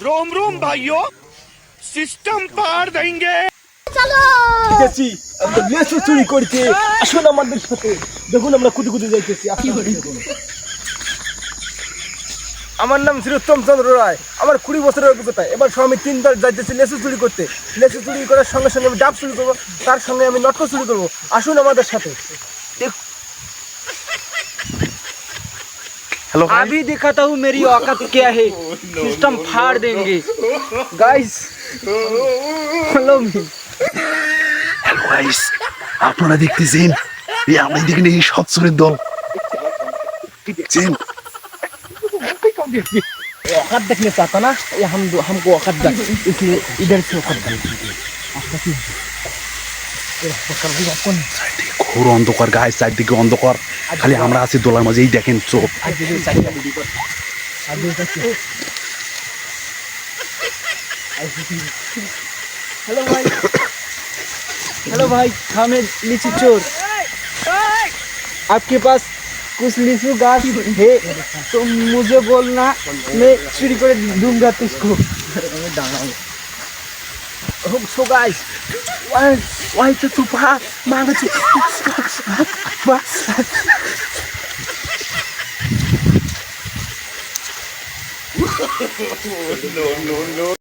रोम रोम भाइयों, सिस्टम पार देंगे। দেখেছি লেসু চুরি করতে আসুন আমাদের সাথে দেখুন আমরা কুদে কুদে যাইতেছি আমার নাম শ্রীউত্তম চন্দ্র রায় আমার 20 বছরের অভিজ্ঞতা এবার আমি 3 বার যাইতেছি লেসু চুরি করতে লেসু চুরি করার সঙ্গে সঙ্গে আমি ডাব চুরি করবো তার সঙ্গে আমি নটক চুরি করবো আসুন আমাদের সাথে हेलो अभी दिखाता हूँ मेरी औकात क्या है सिस्टम फाड़ देंगे गाइस हेलो मी হ্যালো গাইস আপনারা দেখতেছেন এই আমি দেখেন এই সব চোরের দল দেখছেন औकात देखने चाहता ना ये हमको औकात दे इसलिए इधर से औकात दे ঘোর অন্ধকার গায়ে চারদিকে অন্ধকার খালি আমরা আছি দোলার মাঝে এই দেখেন চোখ हेलो भाई हमें लीची चोर आपके पास कुछ लीचू घास है तो मुझे बोलना मैं चोरी कर दूंगा तुझको so guys ওই তো তুপা মাগছে